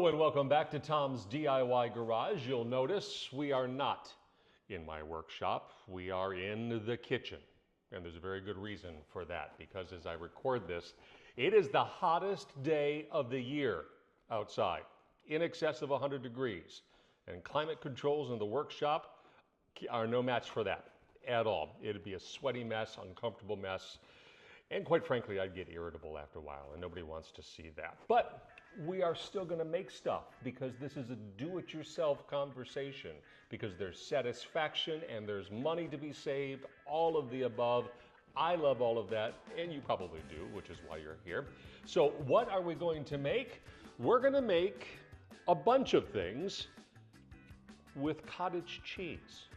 and welcome back to Tom's DIY Garage. You'll notice we are not in my workshop. We are in the kitchen. And there's a very good reason for that, because as I record this, it is the hottest day of the year outside, in excess of 100 degrees. And climate controls in the workshop are no match for that at all. It'd be a sweaty mess, uncomfortable mess. And quite frankly, I'd get irritable after a while, and nobody wants to see that. But we are still going to make stuff, because this is a do-it-yourself conversation, because there's satisfaction and there's money to be saved, all of the above. I love all of that, and you probably do, which is why you're here. So what are we going to make? We're going to make a bunch of things with cottage cheese.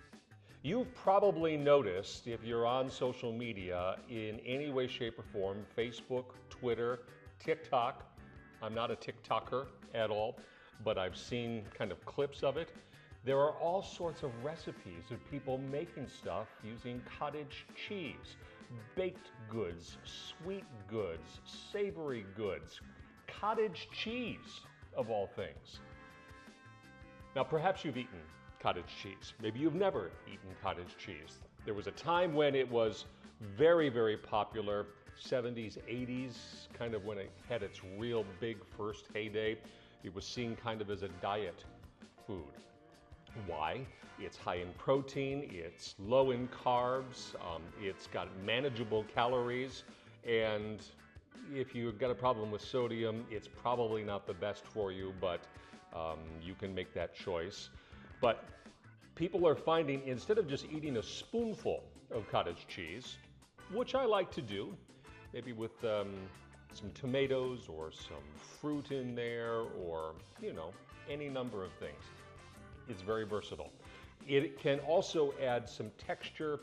You've probably noticed, if you're on social media in any way, shape, or form, Facebook, Twitter, TikTok. I'm not a TikToker at all, but I've seen kind of clips of it. There are all sorts of recipes of people making stuff using cottage cheese, baked goods, sweet goods, savory goods, cottage cheese of all things. Now, perhaps you've eaten cottage cheese. Maybe you've never eaten cottage cheese. There was a time when it was very, very popular, 70s, 80s, kind of when it had its real big first heyday. It was seen kind of as a diet food. Why? It's high in protein, it's low in carbs, it's got manageable calories, and if you've got a problem with sodium, it's probably not the best for you, but you can make that choice. But people are finding, instead of just eating a spoonful of cottage cheese, which I like to do, maybe with some tomatoes or some fruit in there, or, you know, any number of things. It's very versatile. It can also add some texture,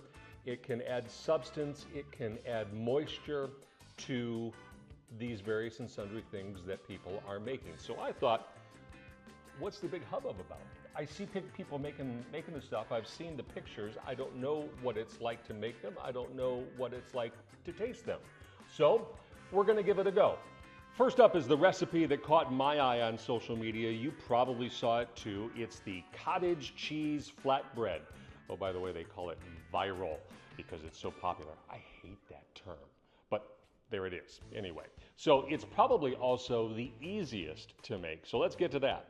it can add substance, it can add moisture to these various and sundry things that people are making. So I thought, what's the big hubbub about? I see people making the stuff. I've seen the pictures. I don't know what it's like to make them. I don't know what it's like to taste them. So we're going to give it a go. First up is the recipe that caught my eye on social media. You probably saw it too. It's the cottage cheese flatbread. Oh, by the way, they call it viral because it's so popular. I hate that term, but there it is anyway. So it's probably also the easiest to make. So let's get to that.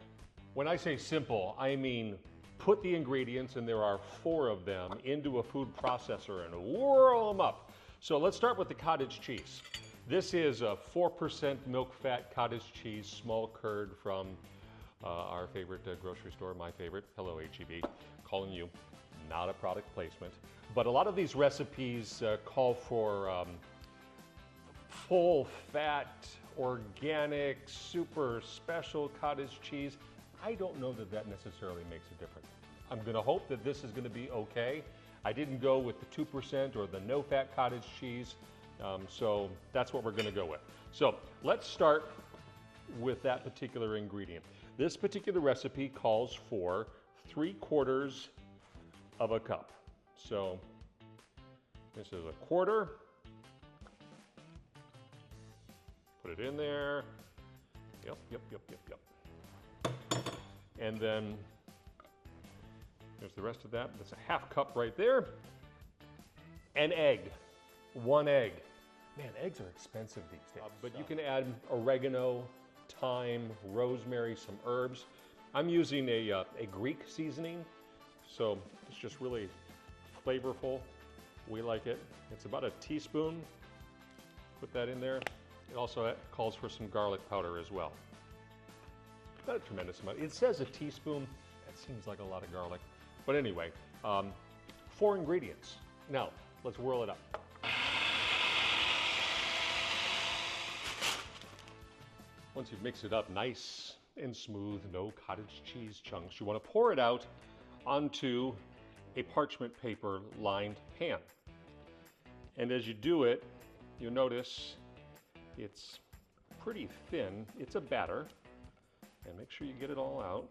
When I say simple, I mean put the ingredients, and there are 4 of them, into a food processor and whirl them up. So let's start with the cottage cheese. This is a 4% milk fat cottage cheese, small curd from our favorite grocery store, my favorite, hello HEB, calling you, not a product placement. But a lot of these recipes call for full fat, organic, super special cottage cheese. I don't know that that necessarily makes a difference. I'm going to hope that this is going to be okay. I didn't go with the 2% or the no-fat cottage cheese, so that's what we're going to go with. So let's start with that particular ingredient. This particular recipe calls for 3/4 of a cup. So this is a quarter. Put it in there. Yep. And then there's the rest of that. That's a 1/2 cup right there. An egg, 1 egg. Man, eggs are expensive these days. But you can add oregano, thyme, rosemary, some herbs. I'm using a Greek seasoning, so it's just really flavorful. We like it. It's about a teaspoon. Put that in there. It also calls for some garlic powder as well. Not a tremendous amount. It says a teaspoon. That seems like a lot of garlic. But anyway, 4 ingredients. Now, let's whirl it up. Once you've mixed it up nice and smooth, no cottage cheese chunks, you want to pour it out onto a parchment paper lined pan. And as you do it, you'll notice it's pretty thin. It's a batter. And make sure you get it all out.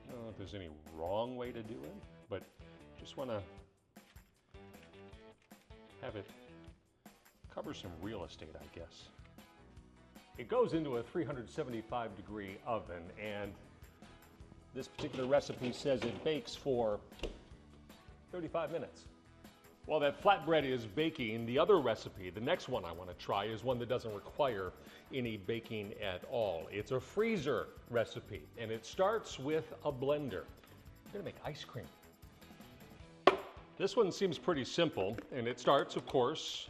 I don't know if there's any wrong way to do it, but just want to have it cover some real estate, I guess. It goes into a 375-degree oven, and this particular recipe says it bakes for 35 minutes. While that flatbread is baking, the other recipe, the next one I want to try, is one that doesn't require any baking at all. It's a freezer recipe, and it starts with a blender. We're going to make ice cream. This one seems pretty simple, and it starts, of course,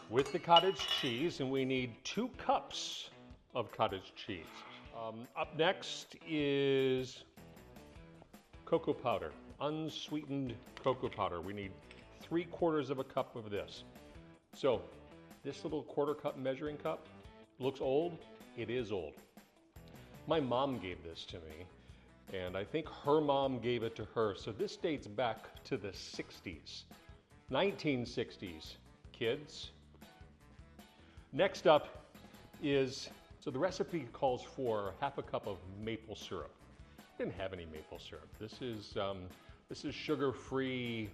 with the cottage cheese, and we need 2 cups of cottage cheese. Up next is cocoa powder, unsweetened cocoa powder. We need 3/4 of a cup of this. So this little 1/4 cup measuring cup looks old. It is old. My mom gave this to me, and I think her mom gave it to her. So this dates back to the 60s, 1960s, kids. Next up is, so the recipe calls for 1/2 cup of maple syrup. Didn't have any maple syrup. This is sugar-free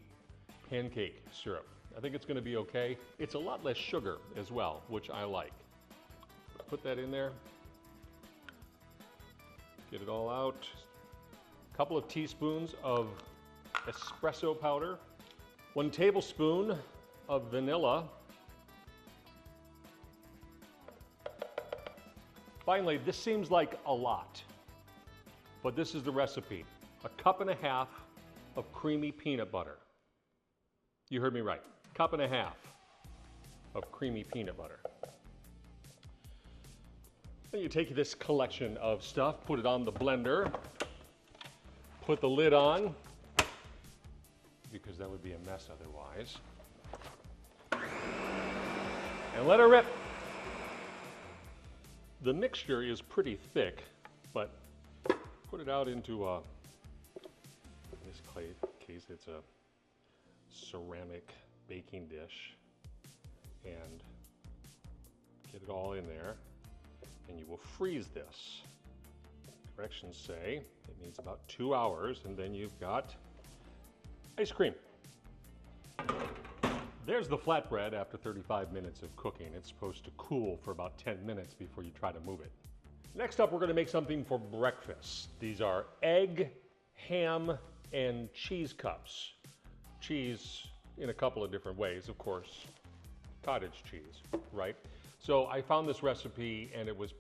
pancake syrup. I think it's going to be okay. It's a lot less sugar as well, which I like. Put that in there. Get it all out. A couple of teaspoons of espresso powder. 1 tablespoon of vanilla. Finally, this seems like a lot, but this is the recipe. 1.5 cups of creamy peanut butter. You heard me right. 1.5 cups of creamy peanut butter. Then you take this collection of stuff, put it on the blender, put the lid on, because that would be a mess otherwise, and let her rip. The mixture is pretty thick, but put it out into in this case it's a ceramic baking dish, and get it all in there, and you will freeze this. Directions say it needs about 2 hours, and then you've got ice cream. There's the flatbread after 35 minutes of cooking. It's supposed to cool for about 10 minutes before you try to move it. Next up, we're going to make something for breakfast. These are egg, ham, and cheese cups. Cheese in a couple of different ways, of course. Cottage cheese, right? So I found this recipe, and it was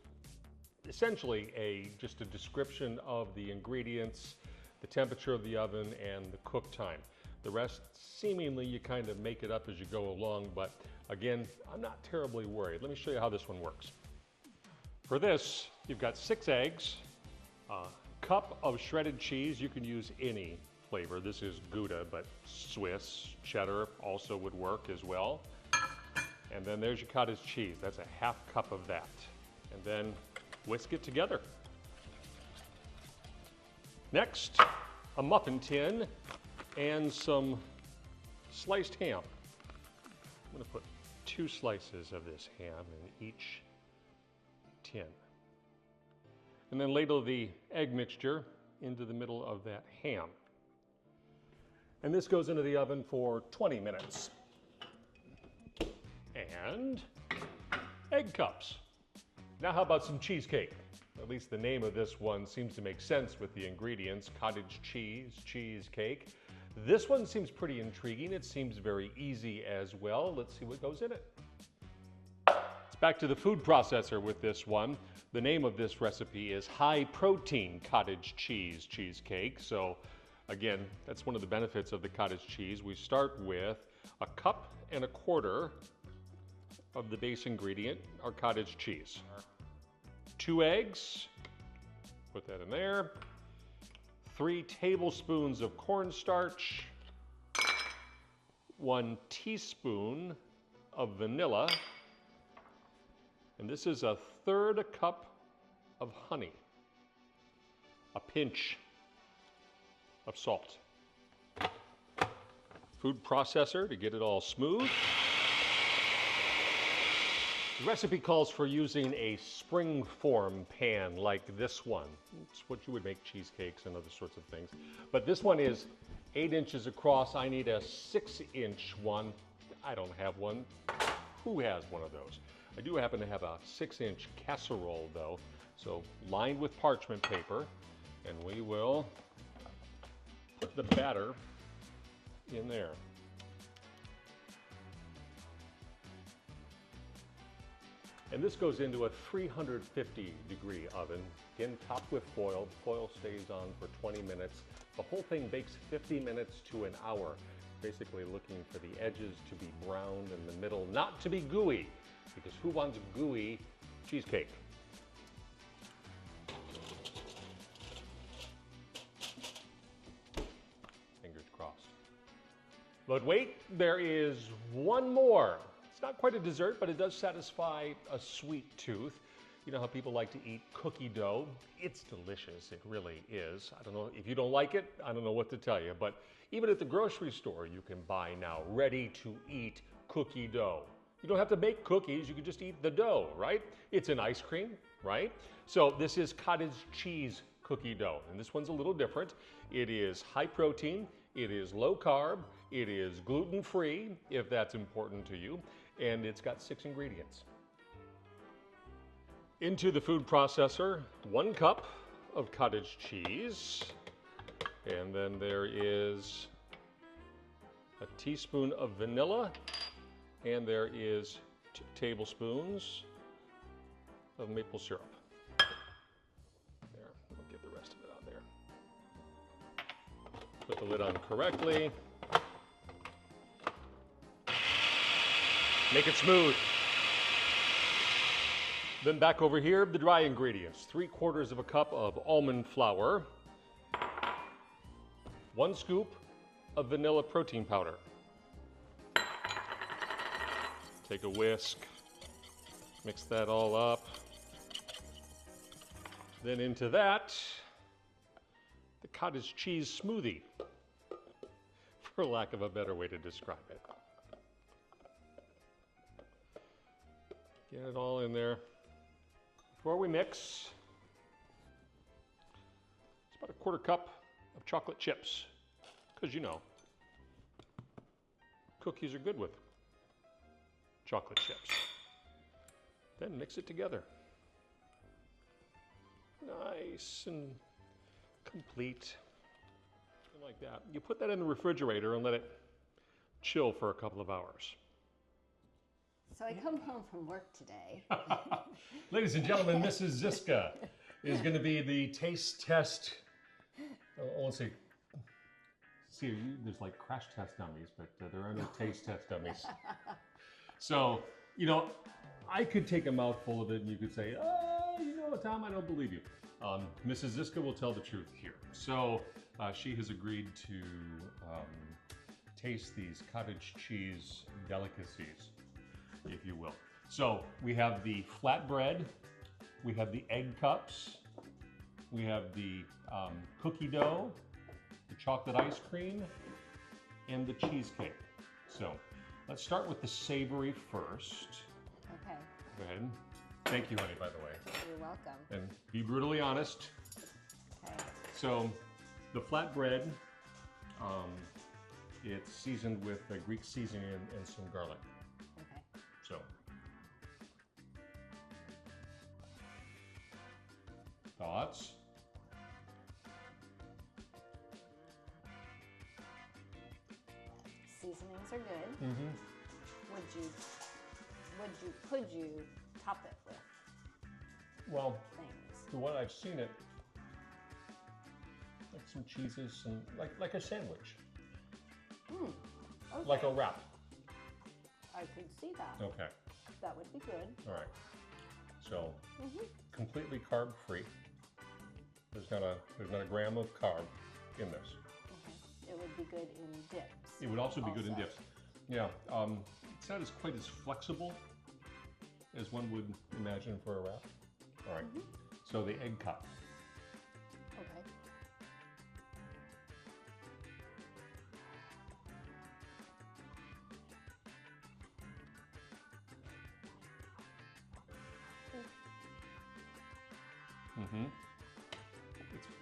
essentially just a description of the ingredients, the temperature of the oven, and the cook time. The rest, seemingly, you kind of make it up as you go along, but again, I'm not terribly worried. Let me show you how this one works. For this, you've got 6 eggs, a cup of shredded cheese. You can use any flavor. This is Gouda, but Swiss, cheddar also would work as well. And then there's your cottage cheese. That's 1/2 cup of that. And then whisk it together. Next, a muffin tin and some sliced ham. I'm going to put 2 slices of this ham in each tin. And then ladle the egg mixture into the middle of that ham. And this goes into the oven for 20 minutes. And egg cups. Now how about some cheesecake? At least the name of this one seems to make sense with the ingredients. Cottage cheese, cheesecake. This one seems pretty intriguing. It seems very easy as well. Let's see what goes in it. It's back to the food processor with this one. The name of this recipe is high protein cottage cheese cheesecake. So again, that's one of the benefits of the cottage cheese. We start with 1.25 cups of the base ingredient, our cottage cheese. 2 eggs, put that in there. 3 tablespoons of cornstarch. 1 teaspoon of vanilla. And this is 1/3 cup of honey. A pinch of salt. Food processor to get it all smooth. The recipe calls for using a spring-form pan like this one. It's what you would make cheesecakes and other sorts of things. But this one is 8 inches across. I need a 6-inch one. I don't have one. Who has one of those? I do happen to have a 6-inch casserole though, so lined with parchment paper, and we will put the batter in there. And this goes into a 350-degree oven, again topped with foil. The foil stays on for 20 minutes. The whole thing bakes 50 minutes to an hour, basically looking for the edges to be browned and the middle not to be gooey, because who wants gooey cheesecake? Fingers crossed. But wait, there is one more. It's not quite a dessert, but it does satisfy a sweet tooth. You know how people like to eat cookie dough? It's delicious, it really is. I don't know, if you don't like it, I don't know what to tell you, but even at the grocery store, you can buy now ready-to-eat cookie dough. You don't have to make cookies, you can just eat the dough, right? It's an ice cream, right? So this is cottage cheese cookie dough, and this one's a little different. It is high protein, it is low carb, it is gluten-free, if that's important to you, and it's got 6 ingredients. Into the food processor, 1 cup of cottage cheese, and then there is a teaspoon of vanilla, and there is 2 tablespoons of maple syrup. There, we'll get the rest of it on there. Put the lid on correctly. Make it smooth. Then back over here, the dry ingredients. 3/4 of a cup of almond flour. 1 scoop of vanilla protein powder. Take a whisk, mix that all up. Then into that, the cottage cheese smoothie, for lack of a better way to describe it. Get it all in there. Before we mix, it's about a 1/4 cup of chocolate chips, because you know, cookies are good with chocolate chips. Then mix it together. Nice and complete, like that. You put that in the refrigerator and let it chill for a couple of hours. So I come home from work today. Ladies and gentlemen, Mrs. Ziska is going to be the taste test. Oh, let's see. See, there's like crash test dummies, but there are no taste test dummies. So, you know, I could take a mouthful of it and you could say, oh, you know, Tom, I don't believe you. Mrs. Ziska will tell the truth here. So she has agreed to taste these cottage cheese delicacies, if you will. So we have the flatbread, we have the egg cups, we have the cookie dough, the chocolate ice cream, and the cheesecake. So let's start with the savory first. Okay. Go ahead. Thank you, honey, by the way. You're welcome. And be brutally honest. Okay. So the flatbread, it's seasoned with a Greek seasoning and some garlic. Okay. So, thoughts? Seasonings are good. Mm-hmm. Could you top it with Well, things? the way I've seen it, like some cheeses and like a sandwich, Okay. like a wrap. I could see that. Okay. That would be good. All right. So completely carb free. There's not a gram of carb in this. Okay. It would be good in dips. It would also be good in dips. Yeah. It's not as quite as flexible as one would imagine for a wrap. All right. So the egg cup. Okay.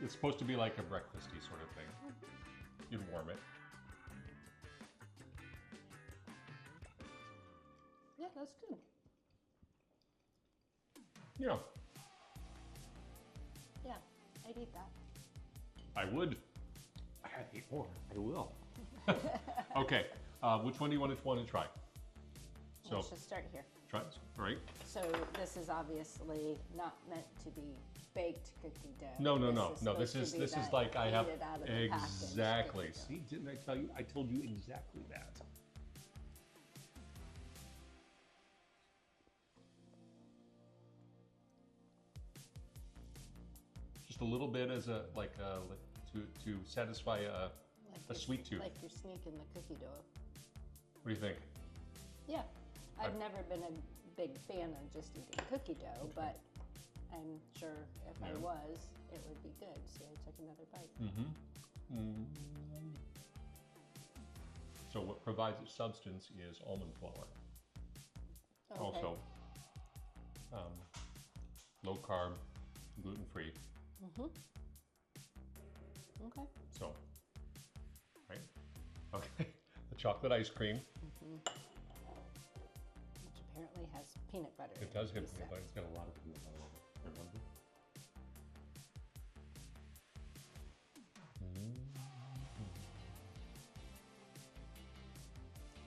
It's supposed to be like a breakfasty sort of thing. You'd warm it. Yeah. that's good. Yeah, Yeah, I'd eat that. I would. I had 8 more. I will. Okay, which one do you want to try? So Let's just start here. try this. All right. So this is obviously not meant to be baked cookie dough. No. This This is that like I eat have it out of the packaged exactly. cookie dough. See, didn't I tell you? I told you exactly that. Just a little bit as a to satisfy a Like sweet tooth. Like you're sneaking the cookie dough. What do you think? Yeah, I've never been a big fan of just eating cookie dough, but I'm sure if I Yeah. was, it would be good. So I took another bite. So what provides its substance is almond flour. Okay. Also, low carb, gluten free. Okay. So, right? Okay. The chocolate ice cream. Which apparently has peanut butter. It does in have it, peanut butter. It's got a lot of peanut butter on it. Remember?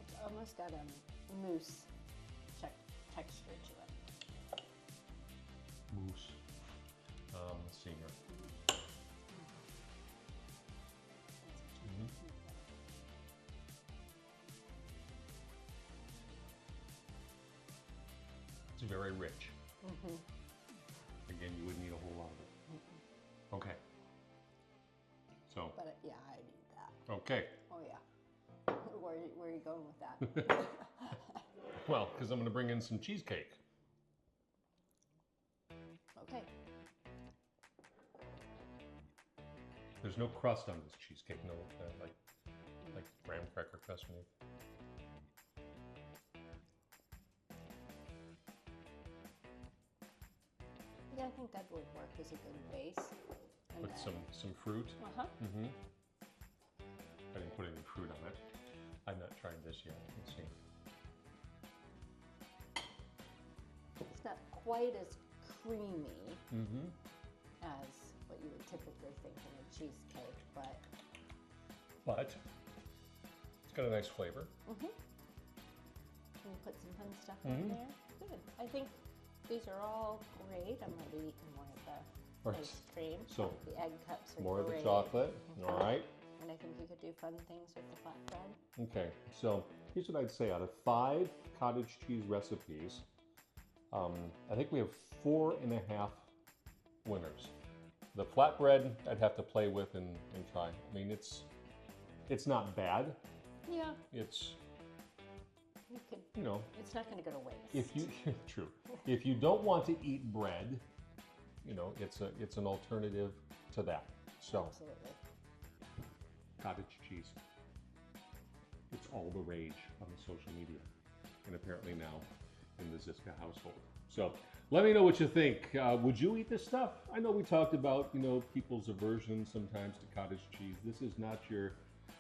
It's almost got a mousse texture to it. Mousse. Let's see here. It's very rich. Again, you wouldn't need a whole lot of it. Okay. So, But yeah, I'd eat that. okay. Oh yeah. Where are you going with that? Well, because I'm going to bring in some cheesecake. Okay. There's no crust on this cheesecake. No, like graham cracker crust beneath. Yeah, I think that would work as a good base. And With then- some fruit. Uh-huh. I didn't put any fruit on it. I've not tried this yet. Let's see. It's not quite as creamy as what you would typically think in a cheesecake, but But it's got a nice flavor. can you put some fun stuff in there? Good. I think these are all great. I'm going to be eating more of the Right. ice cream. So, the egg cups are More of the great. chocolate. All right. And I think you could do fun things with the flatbread. Okay. So here's what I'd say. Out of 5 cottage cheese recipes, I think we have 4.5 winners. The flatbread, I'd have to play with and try. I mean, it's not bad. Yeah, It's, you could. you know, It's not going to go to waste. if you true, if you don't want to eat bread, you know, it's an alternative to that. So Absolutely. cottage cheese, it's all the rage on the social media, and apparently now in the Ziska household. So let me know what you think. Would you eat this stuff? I know we talked about, you know, people's aversion sometimes to cottage cheese. This is not your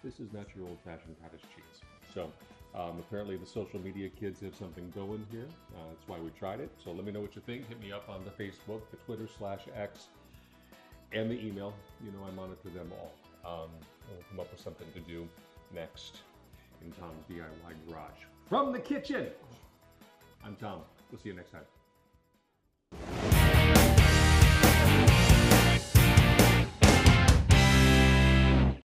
old-fashioned cottage cheese. So apparently the social media kids have something going here. That's why we tried it. So let me know what you think. Hit me up on the Facebook, the Twitter/X, and the email. You know, I monitor them all. We'll come up with something to do next in Tom's DIY garage. From the kitchen, I'm Tom. We'll see you next time.